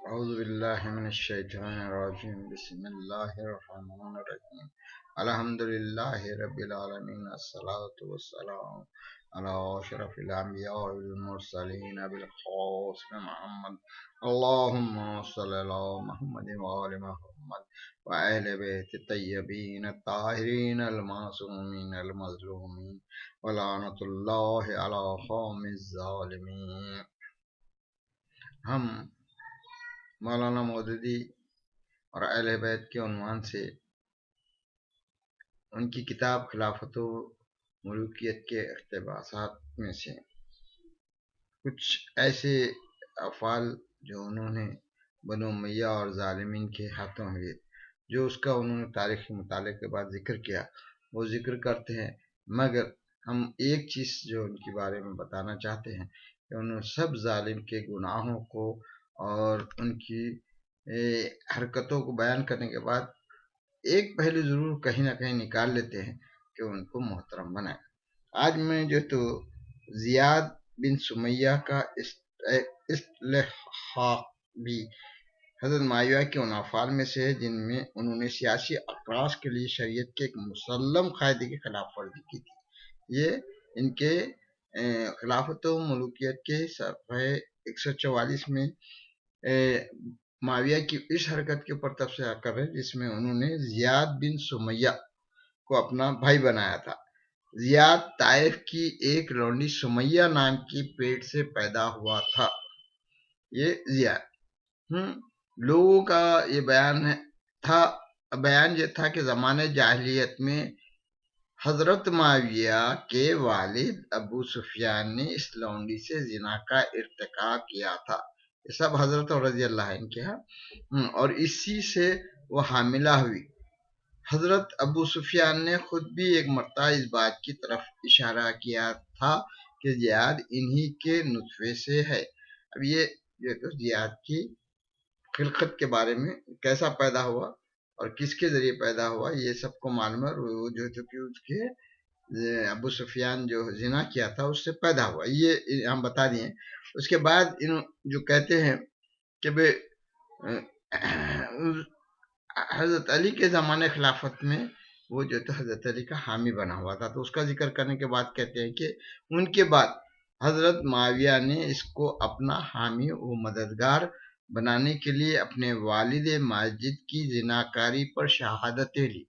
أعوذ بالله من الشيطان الرجيم بسم الله الرحمن الرحيم الحمد لله رب العالمين الصلاة والسلام على أشرف الأنبياء والمرسلين بالخاص محمد اللهم صل على محمد وآل محمد وآل بيت الطيبين الطاهرين المعصومين المظلومين ولعنة الله على قوم الظالمين. ہم مولانا مودودی اور اہل بیت کے عنوان سے ان کی کتاب خلافت و ملوکیت کے اقتباسات میں سے کچھ ایسے افعال جو انہوں نے بنو امیہ اور ظالمین کے ہاتھوں ہوئے، جو اس کا انہوں نے تاریخی مطالعے کے بعد ذکر کیا، وہ ذکر کرتے ہیں. مگر ہم ایک چیز جو ان کے بارے میں بتانا چاہتے ہیں کہ انہوں سب ظالم کے گناہوں کو اور ان کی حرکتوں کو بیان کرنے کے بعد ایک پہلو ضرور کہیں نہ کہیں نکال لیتے ہیں کہ ان کو محترم بنائے. آج میں جو تو زیاد بن سمیہ کا استحقاق بھی حضرت معاویہ کے ان افعال میں سے ہے جن میں انہوں نے سیاسی اقراص کے لیے شریعت کے ایک مسلم قاعدے کی خلاف ورزی کی تھی. یہ ان کے خلافت و ملوکیت کے صفحے 144 میں معاویہ کی اس حرکت کے اوپر تبصرہ کر رہے جس میں انہوں نے زیاد بن سمیہ کو اپنا بھائی بنایا تھا. زیاد طائف کی ایک لونڈی سمیہ نام کی پیٹ سے پیدا ہوا تھا. یہ زیاد لوگوں کا یہ بیان یہ تھا کہ زمانے جاہلیت میں حضرت معاویہ کے والد ابو سفیان نے اس لونڈی سے زنا کا ارتکاب کیا تھا. یہ سب حضرت رضی اللہ عنہ کے اور اسی سے وہ حاملہ ہوئی. حضرت ابو سفیان نے خود بھی ایک مرتبہ اس بات کی طرف اشارہ کیا تھا کہ زیاد انہی کے نطفے سے ہے. اب یہ تو زیاد کی خلقت کے بارے میں کیسا پیدا ہوا اور کس کے ذریعے پیدا ہوا یہ سب کو معلوم ہے. وہ جو کہ اس کے ابو سفیان جو زنا کیا تھا اس سے پیدا ہوا، یہ ہم بتا دیے. اس کے بعد جو کہتے ہیں کہ حضرت علی کے زمانے خلافت میں وہ جو تو حضرت علی کا حامی بنا ہوا تھا، تو اس کا ذکر کرنے کے بعد کہتے ہیں کہ ان کے بعد حضرت معاویہ نے اس کو اپنا حامی و مددگار بنانے کے لیے اپنے والد ماجد کی زناکاری پر شہادتیں لی.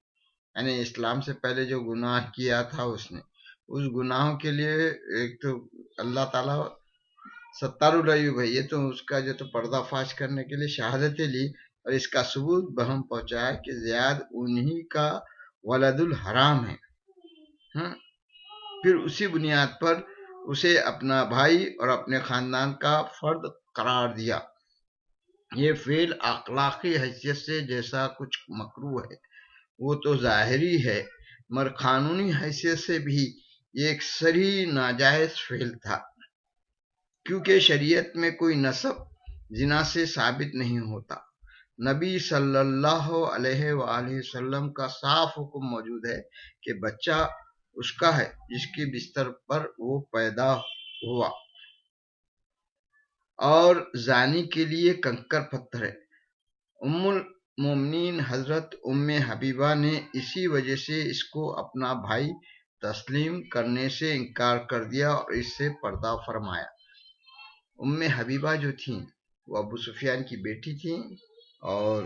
یعنی اسلام سے پہلے جو گناہ کیا تھا اس نے، اس گناہوں کے لیے ایک تو اللہ تعالیٰ ستار العیوب ہے، یہ تو اس کا جو تو پردہ فاش کرنے کے لیے شہادتیں لی اور اس کا ثبوت بہم پہنچایا کہ زیاد انہی کا ولد الحرام ہے. پھر اسی بنیاد پر اسے اپنا بھائی اور اپنے خاندان کا فرد قرار دیا. یہ فعل اخلاقی حیثیت سے جیسا کچھ مکروہ ہے وہ تو ظاہری ہے، مگر قانونی حیثیت سے بھی یہ ایک صریح ناجائز فعل تھا، کیونکہ شریعت میں کوئی نسب زنا سے ثابت نہیں ہوتا. نبی صلی اللہ علیہ وآلہ وسلم کا صاف حکم موجود ہے کہ بچہ اس کا ہے جس کے بستر پر وہ پیدا ہوا، اور زانی کے لیے کنکر پتھر ہے. ام المومنین حضرت ام حبیبہ نے اسی وجہ سے اس کو اپنا بھائی تسلیم کرنے سے انکار کر دیا اور اس سے پردہ فرمایا. ام حبیبہ جو تھیں وہ ابو سفیان کی بیٹی تھیں اور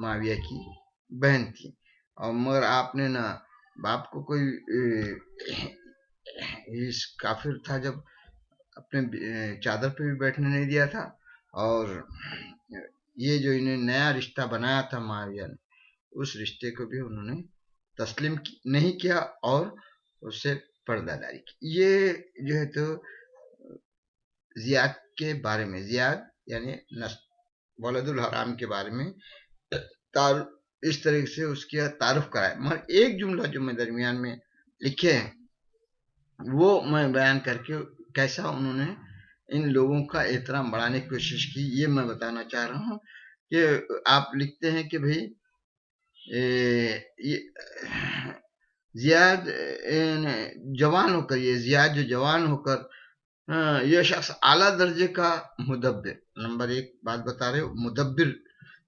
معاویہ کی بہن تھی، اور مگر آپ نے نہ باپ کو کوئی کافر تھا جب اپنے چادر پہ بھی بیٹھنے نہیں دیا تھا، اور یہ جو انہیں نیا رشتہ بنایا تھا معاویہ نے اس رشتے کو بھی انہوں نے تسلیم نہیں کیا اور اس سے پردہ داری کی. یہ جو ہے تو زیاد کے بارے میں، زیاد یعنی ولد الحرام کے بارے میں اس طریقے سے اس کی تعارف کرائے. مگر ایک جملہ جو میں درمیان میں لکھے ہیں وہ میں بیان کر کے کیسا انہوں نے ان لوگوں کا احترام بڑھانے کی کوشش کی یہ میں بتانا چاہ رہا ہوں. کہ آپ لکھتے ہیں کہ بھائی زیاد جوان ہو کر، یہ زیاد جو جوان ہو کر یہ شخص اعلیٰ درجے کا مدبر، نمبر 1 بات بتا رہے ہو، مدبر،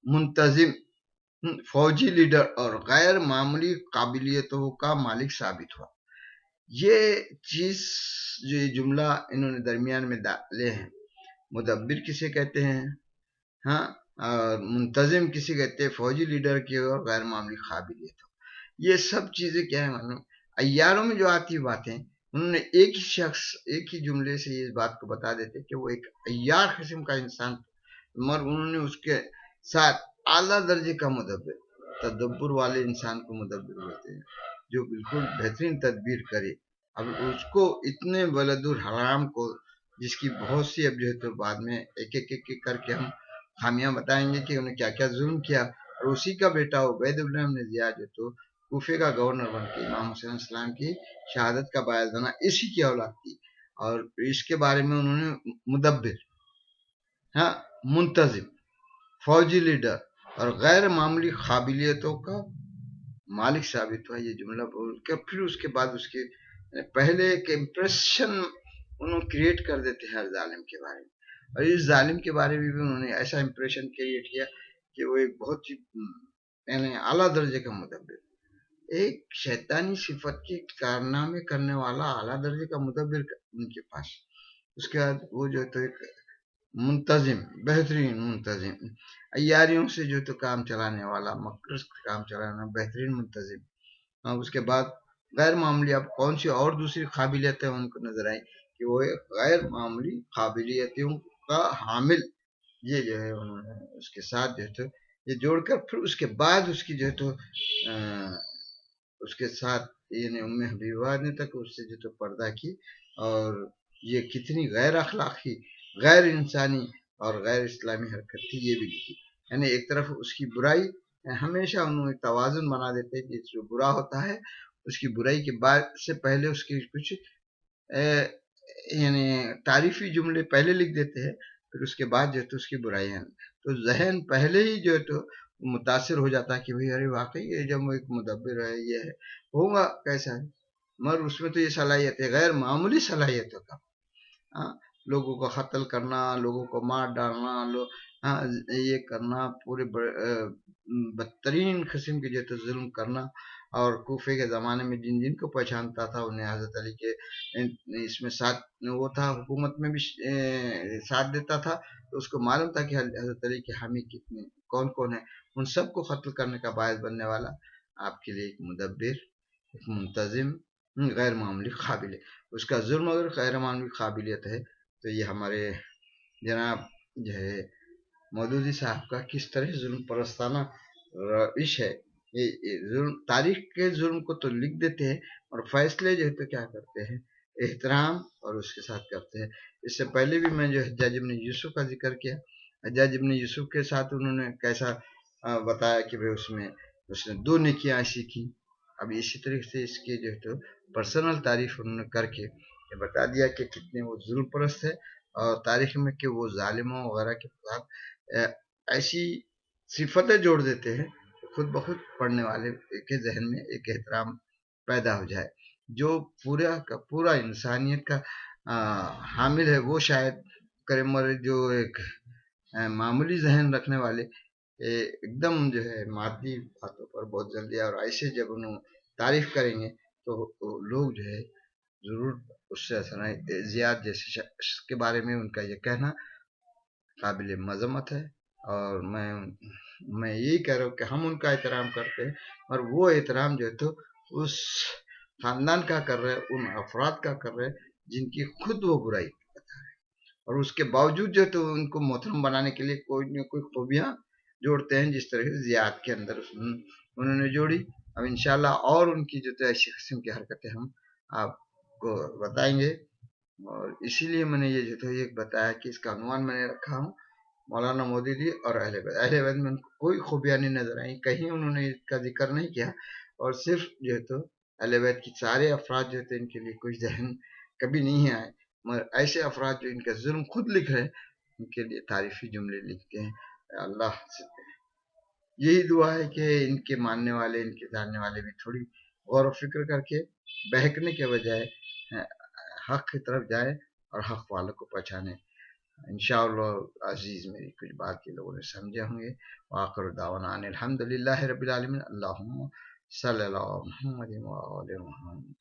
منتظم، فوجی لیڈر اور غیر معمولی قابلیتوں کا مالک ثابت ہوا۔ یہ چیز جو یہ جملہ انہوں نے درمیان میں ڈالے ہیں، مدبر کسے کہتے ہیں، ہاں، اور منتظم کسی کہتے ہیں، فوجی لیڈر کی اور غیر معمولی قابلیت ہو، یہ سب چیزیں کیا ہے معلوم؟ ایاروں میں جو آتی باتیں انہوں نے ایک ہی شخص ایک ہی جملے سے اس بات کو بتا دیتے کہ وہ ایک ایار قسم کا انسان، مگر انہوں نے اس کے ساتھ اعلیٰ درجے کا مدبر، تدبر والے انسان کو مدبر بولتے ہیں، جو بالکل بہترین تدبیر کرے۔ اب اس کو اتنے ولد الحرام کو، جس کی بہت سی اب جو ہے تو بعد میں ایک ایک کر کے ہم خامیاں بتائیں گے کہ انہیں کیا کیا ظلم کیا، اور اسی کا بیٹا عبید اللہ بن زیاد جو تو کوفے کا گورنر بن کے امام حسین علیہ السلام کی شہادت کا باعث بنا، اسی کی اولاد تھی، اور اس کے بارے میں انہوں نے مدبر، ہاں، منتظم، فوجی لیڈر اور غیر معمولی قابلیتوں کا مالک ثابت ہوا، یہ جملہ بول کر پھر اس کے بعد اس کے پہلے ایک امپریشن انہوں کریٹ کر دیتے ہیں ہر ظالم کے بارے میں، اور اس ظالم کے بارے میں بھی انہوں نے ایسا امپریشن کریٹ کیا کہ وہ ایک بہت ہی یعنی اعلیٰ درجے کا مدبر، ایک شیطانی صفت کے کارنامے کرنے والا اعلیٰ درجے کا مدبر ان کے پاس۔ اس کے بعد وہ جو تو ایک منتظم، بہترین منتظم، ایاریوں سے جو تو کام چلانے والا، مکر سے کام چلانا، بہترین منتظم، اس کے بعد غیر معمولی، اب کون سی اور دوسری قابلیتیں ان کو نظر آئی کہ وہ ایک غیر معمولی قابلیتوں کا حامل، یہ جو ہے انہوں نے اس کے ساتھ جو ہے تو یہ جوڑ کر پھر اس کے بعد اس کی جو ہے تو اس کے ساتھ یعنی ام حبیبہ نے تک اس سے جو تو پردہ کی، اور یہ کتنی غیر اخلاقی، غیر انسانی اور غیر اسلامی حرکت تھی یہ بھی لکھی، یعنی ایک طرف اس کی برائی، ہمیشہ انہوں نے توازن بنا دیتے ہیں، جو برا ہوتا ہے اس کی برائی کے بعد سے پہلے اس کی کچھ یعنی تعریفی جملے پہلے لکھ دیتے ہیں، پھر اس کے بعد جو ہے تو اس کی برائی ہے، تو ذہن پہلے ہی جو ہے تو متاثر ہو جاتا ہے کہ بھئی ارے واقعی یہ جب وہ ایک مدبر ہے، یہ ہے، ہوگا کیسا ہے، مگر اس میں تو یہ صلاحیت ہے، غیر معمولی صلاحیتوں کا، لوگوں کو قتل کرنا، لوگوں کو مار ڈالنا، یہ کرنا، پورے بدترین قسم کے جو تو ظلم کرنا، اور کوفے کے زمانے میں جن جن کو پہچانتا تھا انہیں حضرت علی کے اس میں ساتھ وہ تھا، حکومت میں بھی ساتھ دیتا تھا، تو اس کو معلوم تھا کہ حضرت علی کے حامی کتنے کون کون ہیں، ان سب کو قتل کرنے کا باعث بننے والا آپ کے لیے ایک مدبر، ایک منتظم، غیر معمولی قابل ہے، اس کا ظلم اگر غیر معمولی قابلیت ہے، تو یہ ہمارے جناب جو ہے مودودی صاحب کا کس طرح ظلم پرستانہ روش ہے، یہ ظلم تاریخ کے ظلم کو تو لکھ دیتے ہیں، اور فیصلے جو ہے تو کیا کرتے ہیں، احترام اور اس کے ساتھ کرتے ہیں۔ اس سے پہلے بھی میں جو حجاج ابن یوسف کا ذکر کیا، حجاج ابن یوسف کے ساتھ انہوں نے کیسا بتایا کہ بھئی اس نے 2 نیکیاں ایسی کی، اب اسی طریقے سے اس کے جو ہے تو پرسنل تعریف انہوں نے کر کے یہ بتا دیا کہ کتنے وہ ظلم پرست ہے، اور تاریخ میں کہ وہ ظالموں وغیرہ کے ساتھ ایسی صفتیں جوڑ دیتے ہیں خود بخود پڑھنے والے کے ذہن میں ایک احترام پیدا ہو جائے، جو پورا کا پورا انسانیت کا حامل ہے وہ شاید کرے، مگر جو ایک معمولی ذہن رکھنے والے ایک دم جو ہے مادی باتوں پر بہت جلدی، اور ایسے جب انہوں تعریف کریں گے تو لوگ جو ہے ضرور اس سے زیاد جیسے شخص کے بارے میں ان کا یہ کہنا قابل مذمت ہے، اور میں یہی کہہ رہا ہوں کہ ہم ان کا احترام کرتے ہیں، اور وہ احترام جو ہے تو اس خاندان کا کر رہے، ان افراد کا کر رہے جن کی خود وہ برائی بتا رہے، اور اس کے باوجود جو تو ان کو محترم بنانے کے لیے کوئی نہ کوئی خوبیاں جوڑتے ہیں، جس طرح سے زیاد کے اندر انہوں نے جوڑی۔ اب انشاءاللہ اور ان کی جو تو ایسی قسم کی حرکتیں ہم آپ کو بتائیں گے، اور اسی لیے میں نے یہ جو تو ایک بتایا کہ اس کا عنوان میں نے رکھا ہوں مولانا مودودی اور اہل بیت۔ اہل بیت میں ان کو کوئی خوبیاں نہیں نظر آئیں، کہیں انہوں نے اس کا ذکر نہیں کیا، اور صرف جو ہے تو اہل بیت کی سارے افراد جو تھے ان کے لیے کوئی ذہن کبھی نہیں آئے، مگر ایسے افراد جو ان کا ظلم خود لکھ رہے ہیں ان کے لیے تعریفی جملے لکھتے ہیں۔ اللہ سے یہی دعا ہے کہ ان کے ماننے والے، ان کے جاننے والے بھی تھوڑی غور و فکر کر کے بہکنے کے بجائے حق کی طرف جائے، اور حق والوں کو پہچانے. انشاءاللہ عزیز میری کچھ بات یہ لوگوں نے سمجھے ہوں گے. وآخر دعوانا ان الحمد للہ رب العالمین. اللہم صلی اللہ محمد و آل محمد.